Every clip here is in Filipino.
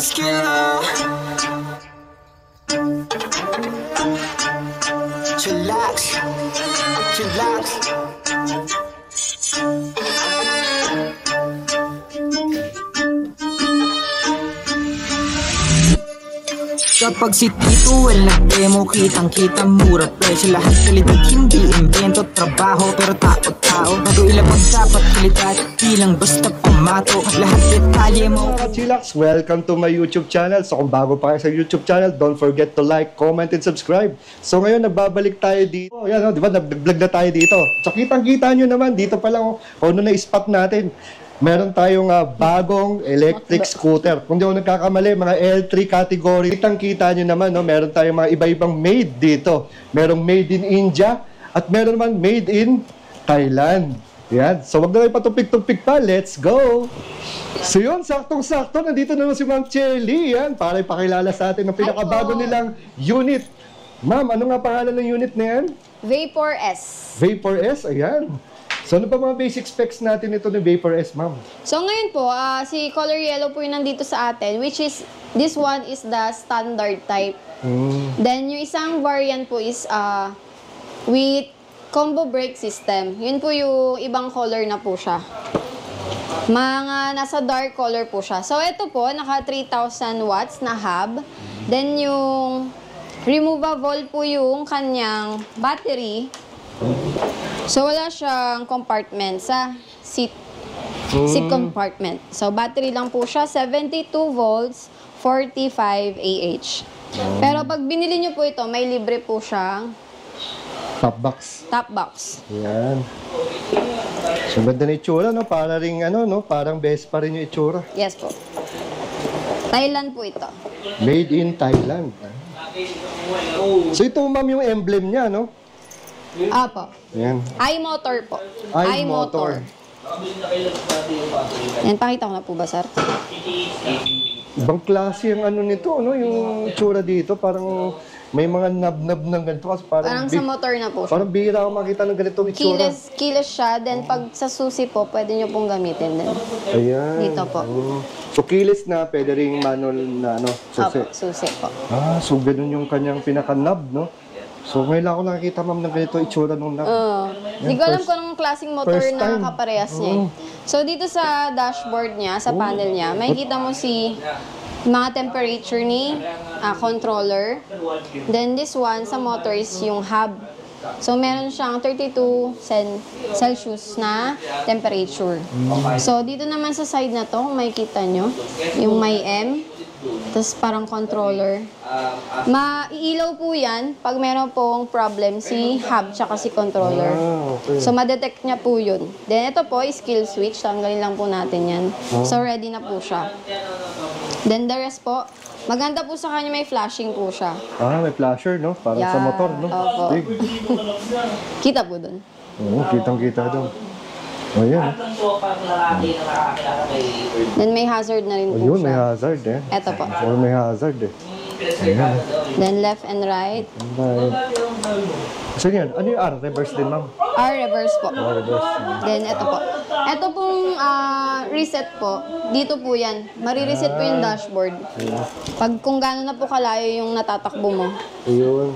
muscular. Chillax, chillax. Kapag si Tito Well nag-demo, kitang-kita mura presyo. Lahat kalidad, hindi invento, trabaho pero tao-tao. Bago ilabag dapat kalidad, di lang basta pamato. Lahat detalye mo. Mga chillax, welcome to my YouTube channel. So kung bago pa kayo sa YouTube channel, don't forget to like, comment, and subscribe. So ngayon nagbabalik tayo dito. Yan, di ba? Nag-vlog na tayo dito. So kitang-kita nyo naman, dito pa lang kung ano na spot natin. Meron tayong bagong electric scooter. Kung di ako nagkakamali, mga L3 category. Kitang-kita nyo naman, no? Meron tayong mga iba-ibang made dito. Merong made in India at meron naman made in Thailand. Yan. So wag na tayo patupik-tupik pa. Let's go! So yun, saktong-sakto. Nandito naman si Ma'am Chelly. Yan, para ipakilala sa atin ng pinakabago nilang unit. Ma'am, ano nga pangalan ng unit na yan? Vapor S. Vapor S, ayan. So ano pa mga basic specs natin ito ni Vapor S, ma'am? So ngayon po, si color yellow po yung nandito sa atin, which is, this one is the standard type. Then yung isang variant po is with combo brake system. Yun po yung ibang color na po siya. Mga nasa dark color po siya. So ito po, naka 3,000 watts na hub. Then yung removable po yung kanyang battery. So, wala siyang compartment sa seat compartment. So, battery lang po siya, 72 volts, 45 Ah. Pero pag binili nyo po ito, may libre po siyang Top box. top box. Yan. So, ganda na itsura, no? Para ring, ano, no? Parang best pa rin yung itsura. Yes po. Thailand po ito. Made in Thailand. So, ito, ma'am, yung emblem niya, no? Apo. Yan. iMotor po. iMotor. Yan, pakita ko na po ba, sir? Ibang klase yung ano nito, no? Yung itsura dito, parang may mga nab-nab ng ganito. Kasi Parang sa motor na po siya. Parang bihira ako makita ng ganitong itsura. Keyless siya. Then, pag sa susi po, pwede nyo pong gamitin din. Ayan. Dito po. So, keyless na, pwede rin manual na, ano, susi. Opo, susi po. So ganun yung kanyang pinaka-knob, no? So ngayon lang ako nakakita, ma'am, ng ganito itsura ng knob. Hindi ko alam kung anong klaseng motor first na time. kaparehas niya. So dito sa dashboard niya, sa panel niya, makikita mo si mga temperature ni controller. Then this one sa motor is yung hub. So meron siyang 32 Celsius na temperature. So dito naman sa side na to, makikita nyo, yung may M. Tapos parang controller. Maiilaw po yan pag meron pong problem si hub tsaka si controller. Okay. So madetect niya po yun. Then ito po is kill switch. Tanggalin lang po natin yan. So ready na po siya. Then the rest po, maganda po sa kanya, may flashing po siya. May flasher, no? Parang sa Yeah. motor, no? Opo. Big. Kita po dun. Oo, kitang-kita doon. Ayan. Then may hazard na rin po Ayun, may siya. hazard, eh. Ito po. Oo, may hazard, eh. Ayan. Then left and right. Right. So yan, ano yung R? Reverse din, ma'am? R reverse po. Reverse. Then ito po. Ito pong reset po. Dito po yan. Marireset po yung dashboard. Pag kung gano'n na po kalayo yung natatakbo mo. Ayun.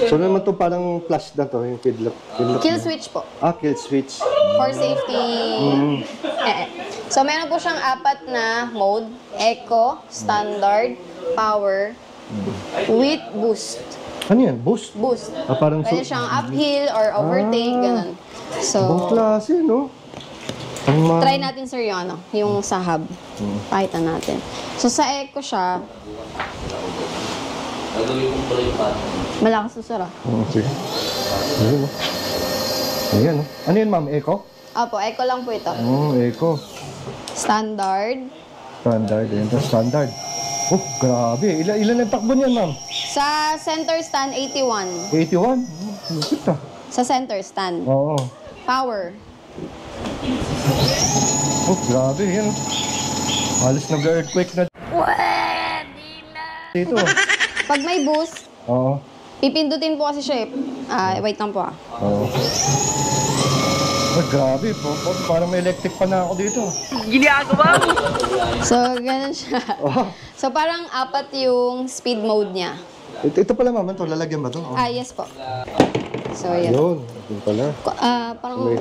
So naman to parang flash na to, yung kidlock. Kill switch po. Kill switch. For safety. So meron po siyang 4 na mode. Eco, Standard, Power, with Boost. Ano yan? Boost? Boost. Parang Pwede siyang uphill or overtake, ganun. Ibang So, klase, no? try natin sir yung ano, yung sa hub. Pakita natin. So sa Eco siya, malakas to sir ah. Okay. Ayun, no? Ayan, no? Ano yan, ma'am? Eco? Opo, Eco lang po ito. Eco. Standard. Standard. Ayan, to standard. Oh, grabe. Ilan ang takbo niyan, ma'am? Sa center stand, 81. 81? Lupit ah. Sa center stand. Oo. Power. Oh, grabe. Yan. Halos nag-earthquake na. Dito. Pag may boost, Oo. pipindutin po kasi siya eh. Wait lang po ah. Oo. Oh, grabe po. Parang may electric pa na ako dito. So, ganun siya. Oh. So, parang apat yung speed mode niya. Ito pala mama, ito lalagyan ba ito? Oh. Yes po. So, yan. Yun, yun pala. Parang May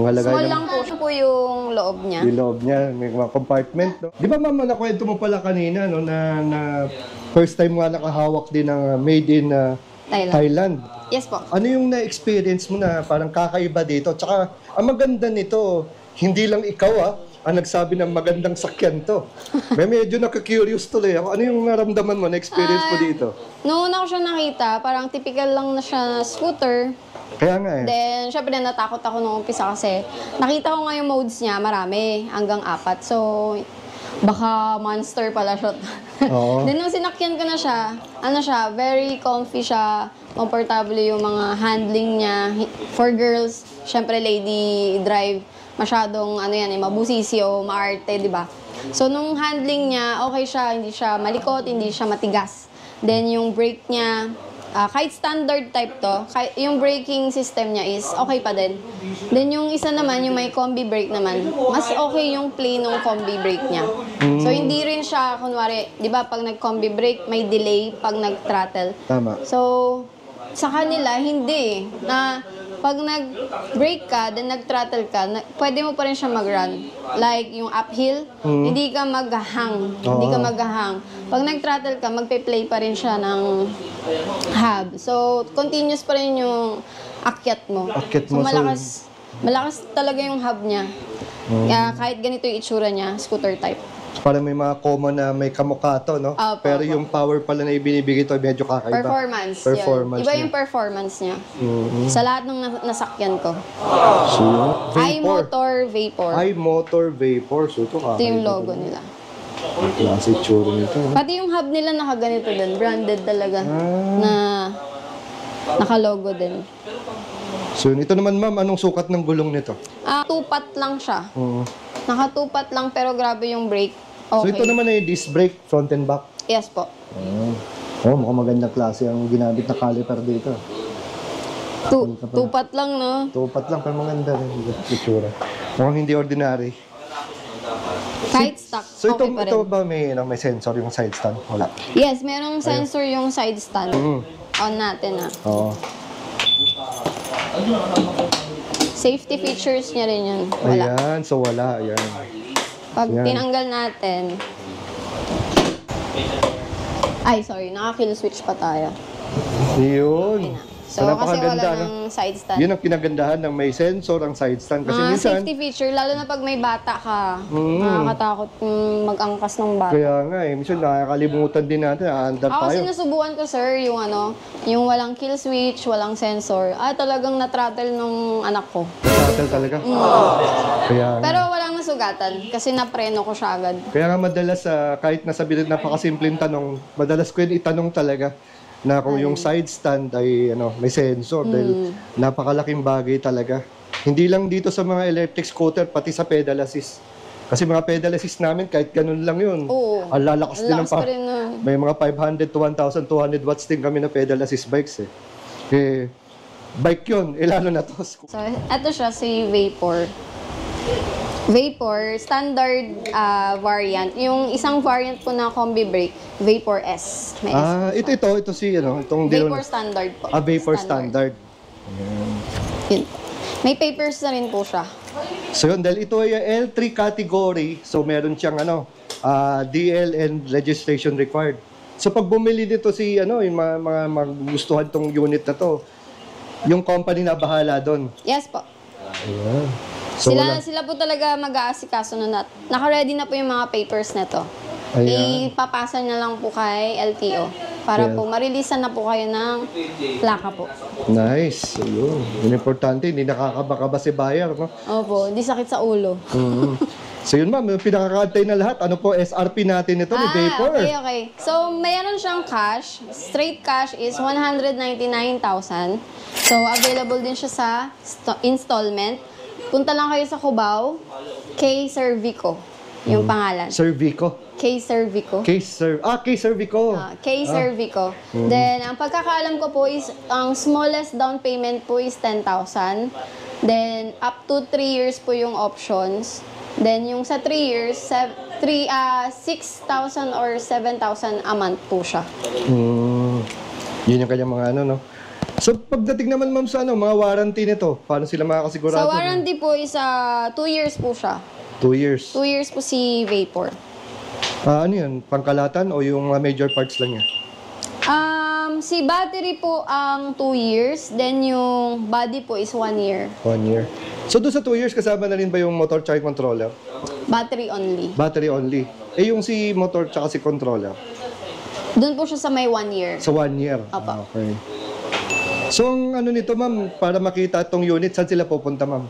mga lagay small ng lang po siya po yung loob niya. yung loob niya, may mga compartment. No? Di ba mama, nakwento mo pala kanina no, na first time nga nakahawak din ng made in Thailand. Yes po. Ano yung na-experience mo na parang kakaiba dito? Tsaka, ang maganda nito, hindi lang ikaw ang nagsabi ng magandang sakyan to. May medyo nakaka-curious tuloy ako. Ano yung naramdaman mo, na-experience mo dito? Noong una ko siya nakita, parang typical lang na siya na scooter. Kaya nga eh. Then, syempre natakot ako nung umpisa kasi nakita ko nga yung modes niya, marami, hanggang 4. So, baka monster pala siya. Oo. Then, nung sinakyan ko na siya, very comfy siya, comfortable yung mga handling niya. For girls, syempre lady drive, masyadong mabusisi o maarte, di ba? So, nung handling niya, okay siya, hindi siya malikot, hindi siya matigas. Then, yung brake niya, kahit standard type to, yung braking system niya is okay pa din. Then, yung isa naman, yung may combi brake naman, mas okay yung plain ng combi brake niya. So, hindi rin siya, kunwari, di ba, pag nag-combi brake, may delay pag nag-throttle. Tama. So, sa kanila, hindi. Na pag nag-brake ka, then nag-throttle ka, pwede mo pa rin siya mag-run. Like, yung uphill, hindi ka mag-hang. Hindi ka mag-hang. Pag nag-throttle ka, magpe-play pa rin siya ng hub. So, continuous pa rin yung akyat mo. Akyat So, mo, malakas talaga yung hub niya. Kaya kahit ganito yung itsura niya, scooter type. Parang may mga common na may kamukato, no? Pero yung power pala na ibinibigay ito, medyo kakaiba. Performance. Iba yung performance niya. Sa lahat ng nasakyan ko. So, iMotor Vapor. iMotor Vapor. So, ito kakaiba. Ito yung logo nila. Ang klase tsura nito. No? Pati yung hub nila nakaganito din. Branded talaga. Na nakalogo din. So, ito naman ma'am, anong sukat ng gulong nito? Tupat lang siya. Nakatupat lang pero grabe yung brake. So, Okay. ito naman ay disc brake, front and back. Yes po. Mukhang magandang klase ang ginamit na caliper dito. Tupat lang, no? Tupat lang, pero maganda rin yung itsura. Mukhang hindi ordinary. Kahit stock, So, okay pa rin. ito ba may sensor yung side stand? Wala. Yes, merong sensor yung side stand. On natin, Oo. Safety features niya rin yun. Wala. Ayan, so wala. Ayan. Pag Ayan. tinanggal natin... Ay, sorry. Naka-kill switch pa tayo. Yun. So, kasi wala napakaganda, ng side stand. Yun ang kinagandahan ng may sensor ang side stand. Kasi minsan, Safety feature, lalo na pag may bata ka. Nakakatakot mag-angkas ng bata. kaya nga minsan nakakalimutan din natin, aandar Ako tayo. sinusubukan ko, sir, yung walang kill switch, walang sensor. Talagang na-throttle nung anak ko. Tatal talaga. Kaya nga. Pero walang nasugatan kasi napreno ko siya agad. Kaya nga madalas, kahit nasabi rin napakasimpleng tanong, madalas ko yun itanong talaga na kung yung side stand ay may sensor dahil napakalaking bagay talaga. Hindi lang dito sa mga electric scooter, pati sa pedal assist. Kasi mga pedal assist namin, kahit ganun lang yun. Oo. Ang lalakas din ng Lakas pa rin nun. May mga 500 to 1,200 watts din kami na pedal assist bikes eh. Bike yun, lalo na to. So, eto siya, si Vapor. Vapor, standard variant. Yung isang variant po na combi brake, Vapor S. May S. Ito si itong Vapor standard po. Vapor standard. Yun. May papers na rin po siya. So yun, dahil ito ay L3 category, so meron siyang DL and registration required. So pag bumili dito yung mga magustuhan tong unit na to, yung company na bahala doon. Yes po. Ayan. So, Sila po talaga mag-aasikaso na naka-ready na po yung mga papers nito. Ayan. Ipapasa na lang po kay LTO para po marilisan na po kayo ng plaka po. Nice. So, yun. Yun importante, hindi nakakabakaba si buyer, no? Opo, di sakit sa ulo. So yun ma'am, yung pinakakaantay na lahat, ano po SRP natin ito ni Vapor? Okay. So, mayroon siyang cash. Straight cash is 199,000. So, available din siya sa installment. Punta lang kayo sa Cubao, K Cervico, yung pangalan. Cervico. K Cervico. K Cervico. K Cervico. Then, ang pagkakaalam ko po is, ang smallest down payment po is 10,000. Then, up to 3 years po yung options. Then, yung sa 3 years, 6,000 or 7,000 a month po siya. Yun yung kanyang mga ano, no? So, pagdating naman, ma'am, sa ano, mga warranty nito, paano sila makakasigurado? Sa warranty po is 2 years po siya. 2 years. 2 years po si Vapor. Ano yun? Pangkalatan o yung mga major parts lang niya? Si battery po ang 2 years, then yung body po is 1 year. 1 year. So, doon sa 2 years, kasama na rin ba yung motor tsaka yung controller? Battery only. Battery only. Eh, yung si motor tsaka si controller? Doon po siya sa may 1 year. Sa 1 year? Apa. Okay. So, ang ano nito, ma'am, para makita itong unit, saan sila pupunta, ma'am?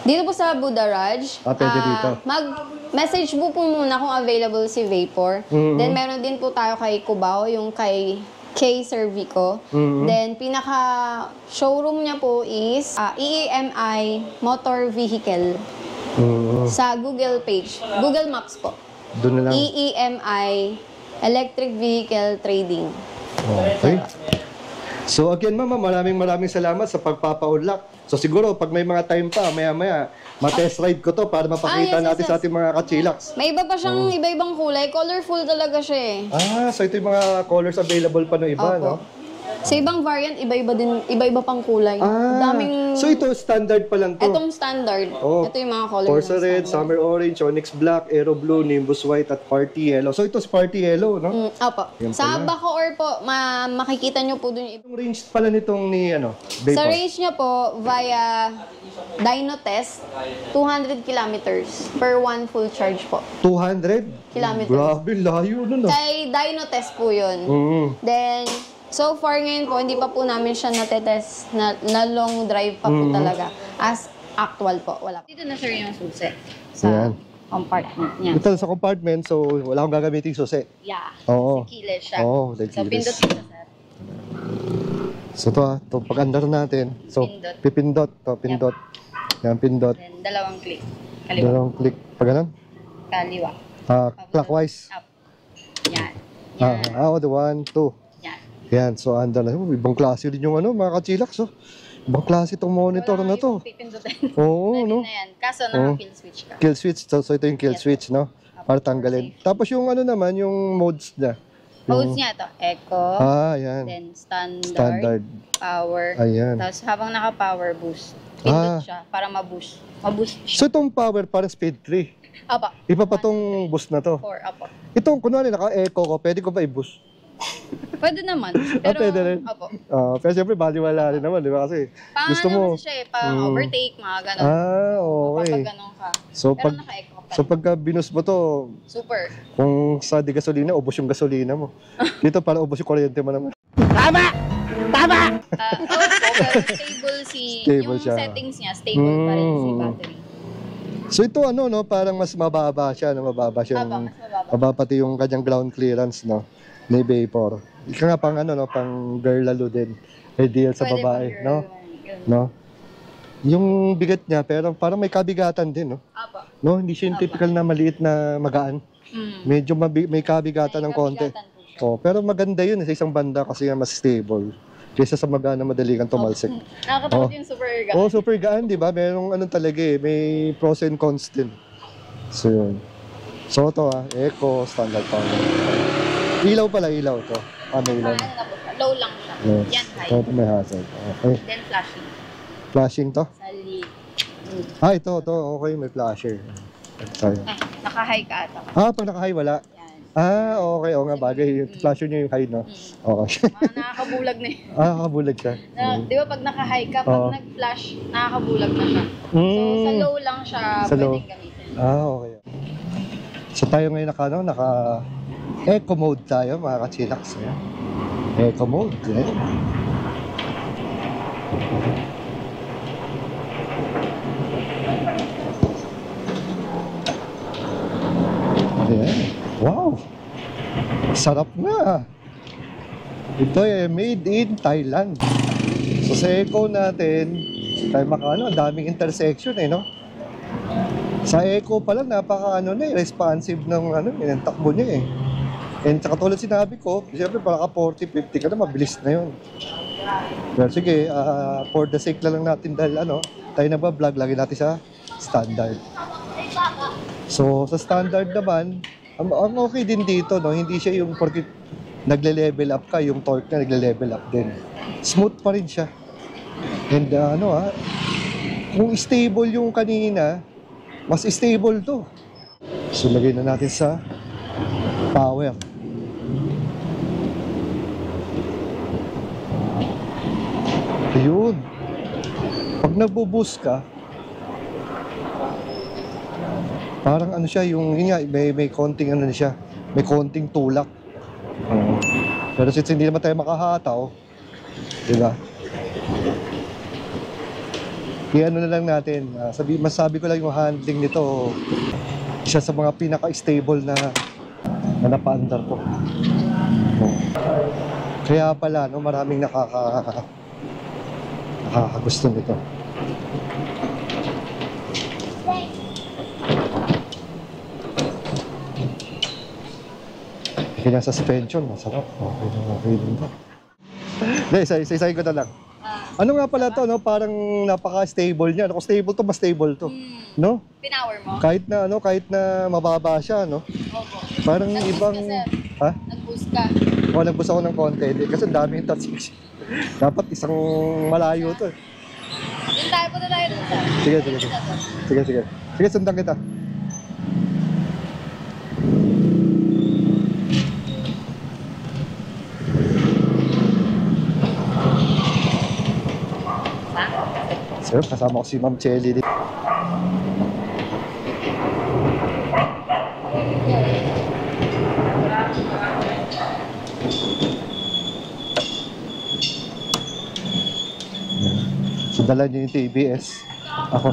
Dito po sa Budaraj. Pwede dito. Mag-message po muna kung available si Vapor. Then, meron din po tayo kay Cubao, yung kay K Cervico. Then, pinaka-showroom niya po is EEMI Motor Vehicle. Sa Google page. Google Maps po. Doon na lang. EEMI Electric Vehicle Trading. Okay. So again, ma'am, maraming salamat sa pagpapaunlak. So siguro, pag may mga time pa, maya-maya, ma-test ride ko to para mapakita yes, natin yes. sa ating mga kachilaks. May iba pa siyang iba-ibang kulay. Colorful talaga siya eh. So ito yung mga colors available pa ng iba, Opo. no? Sa ibang variant, iba-iba pang kulay. Daming... So ito, standard pa lang to. Etong standard. Oh. Ito yung mga colors. Forza ng Red, standard. Summer Orange, Onyx Black, Aero Blue, Nimbus White, at Party Yellow. So ito is Party Yellow, no? Opo. Yan Sa pala. Bacoor po, makikita nyo po dun yung Yung range pala nitong ni, Vapor. Sa range niya po, via Dyno Test, 200 kilometers per one full charge po. 200? Kilometers. Grabe, layo nun, Kay Dyno Test po yun. Then, so far ngayon po, hindi pa po namin siya natetest na long drive pa po talaga. As actual po, wala. Dito na sir yung susi sa Ayan. compartment niya. Ito sa compartment, so wala akong gagamitin susi. Yeah. Oo. Kiles siya. Oo, So, kiles. pindot dito sir. So ito pag-andar natin. So, Pindot. pipindot. Pindot. Yan, pindot. Then, dalawang click. Kaliwa. Dalawang click. Pag ganun? Kaliwa. Clockwise. Up. Yan. The 1, 2. Yan. Yan, so andar na. Ibang klase din yung mga kachilaks. So. Ibang klase itong monitor na to. Pipindutin. Oo, no? Na yan. Kaso naka-kill switch ka. Kill switch. So ito yung kill switch, no? Para tanggalin. Tapos yung naman, yung modes niya. Modes niya to. Eco. Yan. Then standard. Standard. Power. Ayan. Tapos habang naka-power boost. Pindot siya para ma-boost. Ma-boost So siya. itong power parang speed 3. Apa. Iba pa tong boost na to. 4. Apa. Itong kunwari naka-eco ko, pwede ko ba i-boost? Pwede naman. Pero, Pwede rin. Apo. Pero siyempre, baliwala rin naman, di ba? Kasi gusto mo. Kasi siya eh. Pang overtake, mga ganon. Okay. Kapag ganon ka. So, Pero pag, naka-eco ka pa. so pagka binus mo to, Super. kung sa di gasolina, ubos yung gasolina mo. Dito para ubos yung kuryente mo naman. Pero stable Stable yung siya. settings niya, stable pa rin si battery. So ito parang mas mababa siya, mababa siya. Mas mababa. Mababa pati yung kanyang ground clearance, no? Ni Vapor. Ika nga pang pang girl lalo din. Ideal sa Pwede babae, pang no? girl, No? Yung bigat niya, pero parang may kabigatan din, no? Apa. No, hindi siya yung typical na maliit na magaan. Medyo may kabigatan ng konti. Kabigatan po siya. Pero maganda yun sa isang banda kasi nga mas stable. Kaysa sa magaan na madali kang tumalsik. Nakakatakot yung super gaan. Oh, super gaan, di ba? Merong talaga may pros and cons din. So, yun. So, ito Eco, standard power. Ilaw pala, ilaw to. May ilaw. Ano na po siya? Low lang siya. Yes. Yan, high. Ito may hazard. Okay. Then flashing. Flashing to? Sa lead. Ito. Okay, may flasher. Sorry. Naka-high ka ata. Pag naka-high, wala. Yan. Okay. Oo nga, bagay. Yung flasher niya yung high, no? Okay. Mga nakakabulag na yun. Kabulag siya. Di ba pag naka-high ka, pag Oo. nag-flash, nakakabulag na siya. So, sa low lang siya Sa low. pwedeng gamitin. Okay. So tayo ngayon naka Eco mode tayo, mga kachilaks. Ayan. Eco mode. Ayan. Ayan. Wow! Sarap nga! Ito made in Thailand. So sa Eco natin, tayo ang daming intersection no? Sa Eco pa lang, responsive ng takbo niya And saka tulad sinabi ko, siyempre para ka 40, 50 ka na, mabilis na yun. Pero sige, for the sake lang natin dahil tayo nagba-vlog, lagi natin sa standard. So, sa standard naman, ang okay din dito, no? Hindi siya yung porque nagle-level up ka, yung torque na nagle-level up din. Smooth pa rin siya. And kung stable yung kanina, mas stable to. So, lagay na natin sa power. Ayun. Pag nagbo-boost ka, parang ano siya, yung yun nga, may konting ano na siya, may konting tulak. Pero since hindi naman tayo makahataw, di ba? Kaya ano na lang natin, masabi ko lang yung handling nito, isa sa mga pinaka-stable na napaandar ko. Kaya pala, no, maraming nakakagusto nito. Kaya suspension, masarap. Okay din to. Isa-isahin ko na lang. Ano nga pala to, no? Parang napaka-stable niya. Kung stable to, mas stable to. No? Pinower mo? Kahit na mababa siya, no? Opo. Parang Nag-boost ibang... ka, sir. Ha? Nag-boost ka. Nag-boost ako ng konti. Kasi dami yung touch. Dapat isang malayo to. Doon tayo, punta tayo doon, sir. Sige, sundan kita. Sir, kasama ko si Ma'am Chelly dito. So, dala niyo yung TBS. Ako.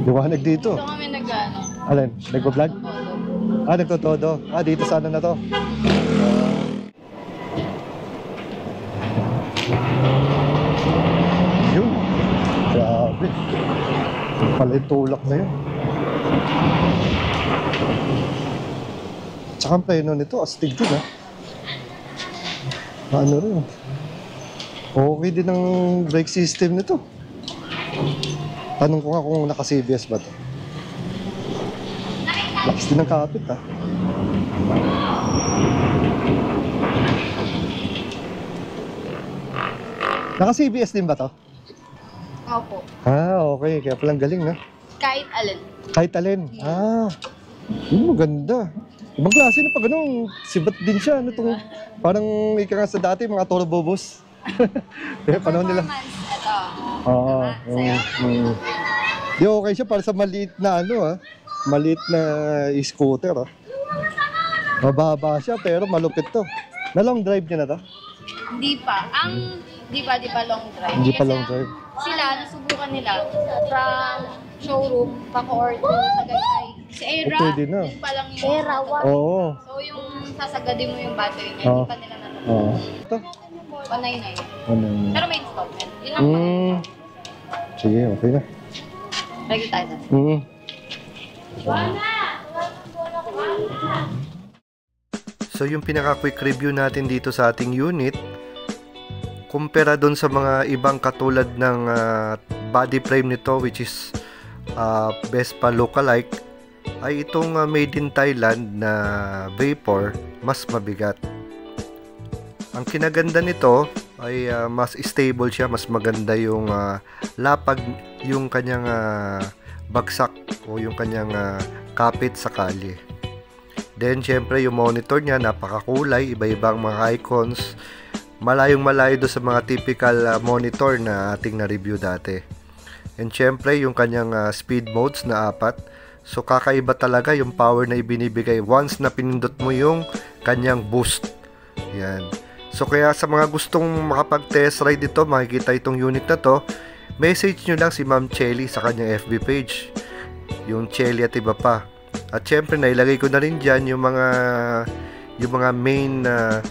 Liwanag dito. Ito kami nag-ano. Alin? Nagpa-vlog? Nagtotodo. Dito sana na to. Yun. Grabe. Pala yung tulak na yun. Tsaka ang pleno nito, astig din Ano rin. Okay din ang brake system nito. Tanong ko nga kung naka-CBS ba ito. Lakas din ng kapit Naka-CBS din ba ito? Opo. Okay. Kaya palang galing na. Kahit alin. Kahit alin? Maganda. Ibang klase na pag sibat din siya. Parang ika nga sa dati, mga turbo bus. Kaya panahon nila. Di okay siya para sa maliit na maliit na scooter Mababa siya pero malupit to. Na long drive niya na to? Hindi pa. Di pa long drive. Hindi pa long drive. Sila, nasubukan nila from showroom, pa-order sa Tagaytay. Si Era, pwede na. yun pa lang yung Era, Oo. So yung sasagadin mo yung battery niya, hindi pa nila Ito? 199. Pero may installment. Yun lang pa. Sige, okay na. Lagi tayo na. So yung pinaka-quick review natin dito sa ating unit, kumpara doon sa mga ibang katulad ng body frame nito which is Vespa lookalike, ay itong made in Thailand na Vapor mas mabigat. Ang kinaganda nito ay mas stable siya, mas maganda yung lapag, yung kanyang bagsak o yung kanyang kapit sa kalye. Then syempre yung monitor niya napakakulay, iba-ibang mga icons, malayong-malayo do sa mga typical monitor na ating na-review dati. And syempre yung kanyang speed modes na 4. So kakaiba talaga yung power na ibinibigay once na pinindot mo yung kanyang boost. Yan. So kaya sa mga gustong makapag-test ride dito, makikita itong unit na to, message nyo lang si Ma'am Chelly sa kanyang FB page. Yung Chelly at iba pa. At syempre nailagay ko na rin dyan yung mga main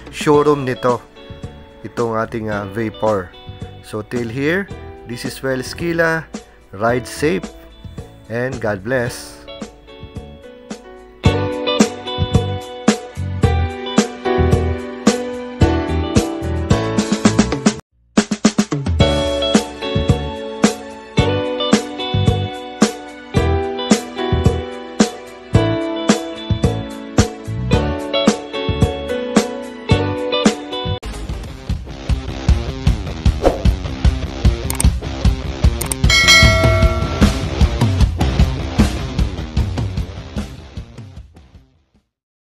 showroom nito. Itong ating Vapor. So till here, this is Well Skila. Ride safe and God bless.